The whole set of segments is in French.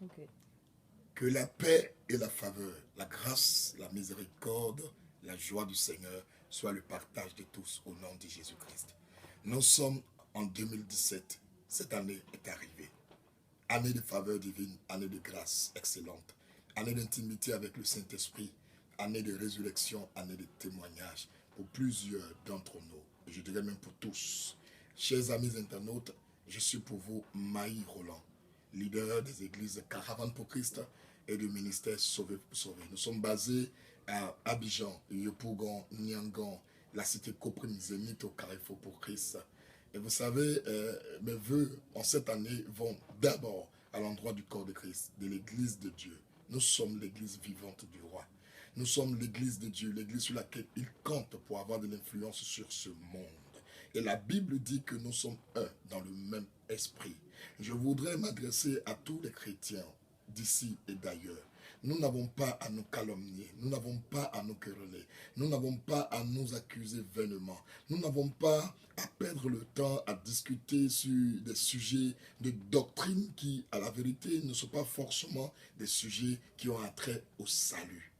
Ok. Que la paix et la faveur, la grâce, la miséricorde, la joie du Seigneur soient le partage de tous au nom de Jésus-Christ. Nous sommes en 2017. Cette année est arrivée. Année de faveur divine, année de grâce excellente, année d'intimité avec le Saint-Esprit, année de résurrection, année de témoignage pour plusieurs d'entre nous. Je dirais même pour tous. Chers amis internautes, je suis pour vous Maï Roland, leader des églises Caravane pour Christ et du ministère Sauver pour Sauver. Nous sommes basés à Abidjan, Yopougon, Niangon, la cité Coprim, Zénith au Carrefour pour Christ. Et vous savez, mes voeux en cette année vont d'abord à l'endroit du corps de Christ, de l'église de Dieu. Nous sommes l'église vivante du roi. Nous sommes l'église de Dieu, l'église sur laquelle il compte pour avoir de l'influence sur ce monde. Et la Bible dit que nous sommes un dans le même esprit. Je voudrais m'adresser à tous les chrétiens d'ici et d'ailleurs. Nous n'avons pas à nous calomnier, nous n'avons pas à nous quereller, nous n'avons pas à nous accuser vainement, nous n'avons pas à perdre le temps à discuter sur des sujets de doctrine qui, à la vérité, ne sont pas forcément des sujets qui ont un trait au salut.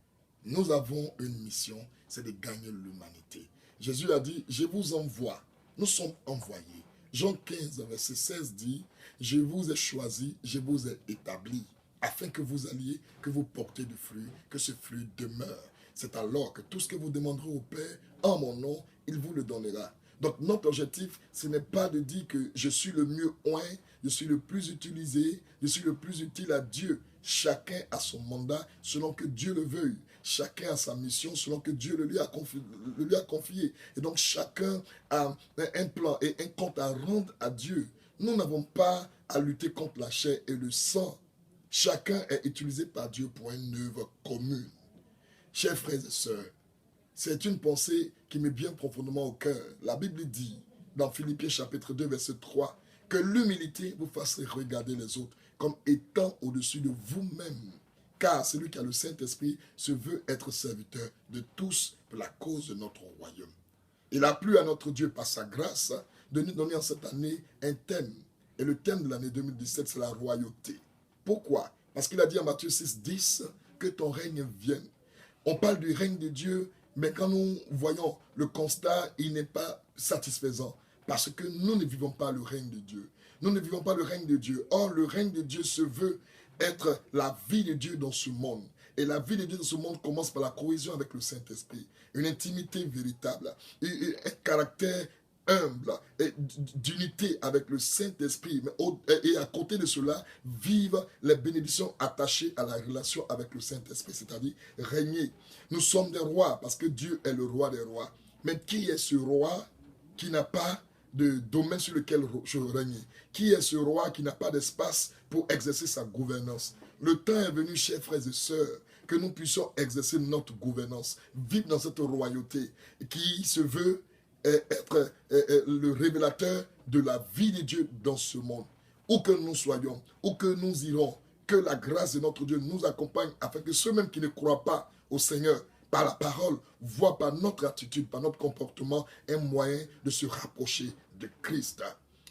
Nous avons une mission, c'est de gagner l'humanité. Jésus a dit, je vous envoie, nous sommes envoyés. Jean 15, verset 16 dit, je vous ai choisi, je vous ai établi, afin que vous alliez, que vous portez du fruit, que ce fruit demeure. C'est alors que tout ce que vous demanderez au Père, en mon nom, il vous le donnera. Donc notre objectif, ce n'est pas de dire que je suis le mieux oint, je suis le plus utilisé, je suis le plus utile à Dieu. Chacun a son mandat selon que Dieu le veuille. Chacun a sa mission selon que Dieu le lui a confié. Et donc chacun a un plan et un compte à rendre à Dieu. Nous n'avons pas à lutter contre la chair et le sang. Chacun est utilisé par Dieu pour une œuvre commune. Chers frères et sœurs, c'est une pensée qui m'est bien profondément au cœur. La Bible dit, dans Philippiens chapitre 2, verset 3, que l'humilité vous fasse regarder les autres comme étant au-dessus de vous-même. Car celui qui a le Saint-Esprit se veut être serviteur de tous pour la cause de notre royaume. Il a plu à notre Dieu par sa grâce de nous donner en cette année un thème. Et le thème de l'année 2017, c'est la royauté. Pourquoi? Parce qu'il a dit en Matthieu 6, 10 que ton règne vienne. On parle du règne de Dieu, mais quand nous voyons le constat, il n'est pas satisfaisant. Parce que nous ne vivons pas le règne de Dieu. Nous ne vivons pas le règne de Dieu. Or, le règne de Dieu se veut être la vie de Dieu dans ce monde. Et la vie de Dieu dans ce monde commence par la cohésion avec le Saint-Esprit. Une intimité véritable. Un caractère humble et d'unité avec le Saint-Esprit. Et à côté de cela, vivre les bénédictions attachées à la relation avec le Saint-Esprit, c'est-à-dire régner. Nous sommes des rois parce que Dieu est le roi des rois. Mais qui est ce roi qui n'a pas de domaine sur lequel je règne? Qui est ce roi qui n'a pas d'espace pour exercer sa gouvernance? Le temps est venu, chers frères et sœurs, que nous puissions exercer notre gouvernance, vivre dans cette royauté qui se veut être le révélateur de la vie de Dieu dans ce monde. Où que nous soyons, où que nous irons, que la grâce de notre Dieu nous accompagne afin que ceux-mêmes qui ne croient pas au Seigneur par la parole voient par notre attitude, par notre comportement, un moyen de se rapprocher de Christ.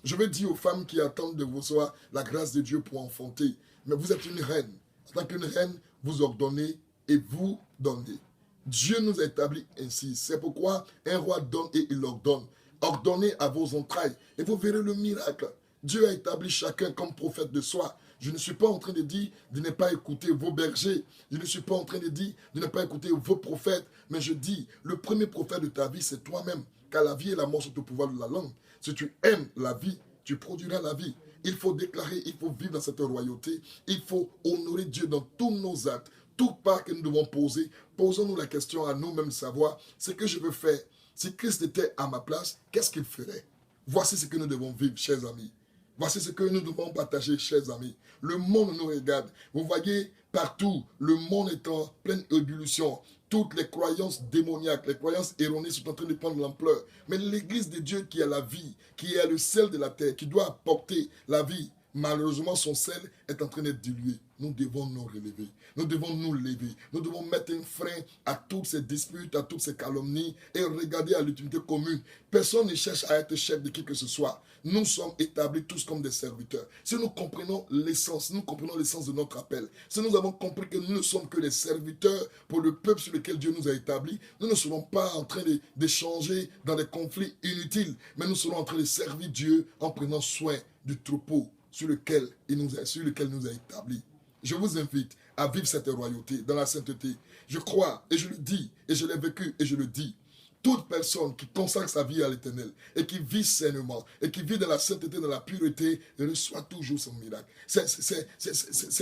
Je veux dire aux femmes qui attendent de recevoir la grâce de Dieu pour enfanter, mais vous êtes une reine. En tant qu'une reine, vous ordonnez et vous donnez. Dieu nous a établis ainsi. C'est pourquoi un roi donne et il ordonne. Ordonnez à vos entrailles et vous verrez le miracle. Dieu a établi chacun comme prophète de soi. Je ne suis pas en train de dire de ne pas écouter vos bergers. Je ne suis pas en train de dire de ne pas écouter vos prophètes. Mais je dis, le premier prophète de ta vie, c'est toi-même. Car la vie et la mort sont au pouvoir de la langue. Si tu aimes la vie, tu produiras la vie. Il faut déclarer, il faut vivre dans cette royauté. Il faut honorer Dieu dans tous nos actes. Tout pas que nous devons poser, posons-nous la question à nous-mêmes, savoir ce que je veux faire. Si Christ était à ma place, qu'est-ce qu'il ferait? Voici ce que nous devons vivre, chers amis. Voici ce que nous devons partager, chers amis. Le monde nous regarde. Vous voyez, partout, le monde est en pleine ébullition. Toutes les croyances démoniaques, les croyances erronées sont en train de prendre l'ampleur. Mais l'Église de Dieu qui est la vie, qui est le sel de la terre, qui doit apporter la vie, Malheureusement, son sel est en train d'être dilué. Nous devons nous relever. Nous devons nous lever. Nous devons mettre un frein à toutes ces disputes, à toutes ces calomnies et regarder à l'utilité commune. Personne ne cherche à être chef de qui que ce soit. Nous sommes établis tous comme des serviteurs. Si nous comprenons l'essence de notre appel, si nous avons compris que nous ne sommes que des serviteurs pour le peuple sur lequel Dieu nous a établis, nous ne serons pas en train d'échanger dans des conflits inutiles, mais nous serons en train de servir Dieu en prenant soin du troupeau sur lequel il nous a établis. Je vous invite à vivre cette royauté dans la sainteté. Je crois, et je le dis, et je l'ai vécu, et je le dis. Toute personne qui consacre sa vie à l'Éternel et qui vit sainement et qui vit dans la sainteté, dans la pureté, reçoit toujours son miracle. C'est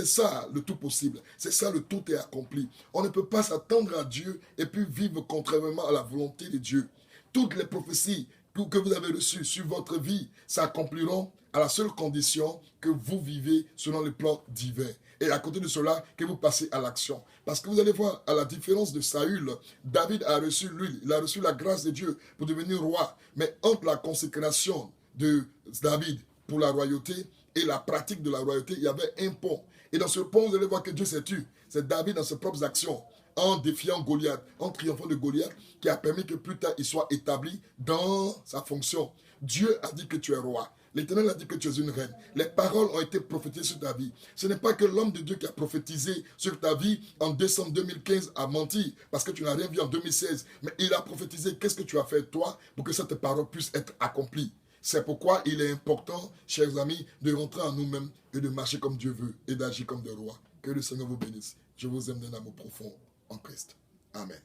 ça le tout possible. C'est ça le tout est accompli. On ne peut pas s'attendre à Dieu et puis vivre contrairement à la volonté de Dieu. Toutes les prophéties que vous avez reçues sur votre vie s'accompliront à la seule condition que vous vivez selon le plan divin. Et à côté de cela, que vous passez à l'action. Parce que vous allez voir, à la différence de Saül, David a reçu l'huile, il a reçu la grâce de Dieu pour devenir roi. Mais entre la consécration de David pour la royauté et la pratique de la royauté, il y avait un pont. Et dans ce pont, vous allez voir que Dieu s'est tué. C'est David dans ses propres actions, en défiant Goliath, en triomphant de Goliath, qui a permis que plus tard il soit établi dans sa fonction. Dieu a dit que tu es roi. L'Éternel a dit que tu es une reine. Les paroles ont été prophétisées sur ta vie. Ce n'est pas que l'homme de Dieu qui a prophétisé sur ta vie en décembre 2015 a menti parce que tu n'as rien vu en 2016. Mais il a prophétisé qu'est-ce que tu as fait toi pour que cette parole puisse être accomplie. C'est pourquoi il est important, chers amis, de rentrer en nous-mêmes et de marcher comme Dieu veut et d'agir comme des rois. Que le Seigneur vous bénisse. Je vous aime d'un amour profond en Christ. Amen.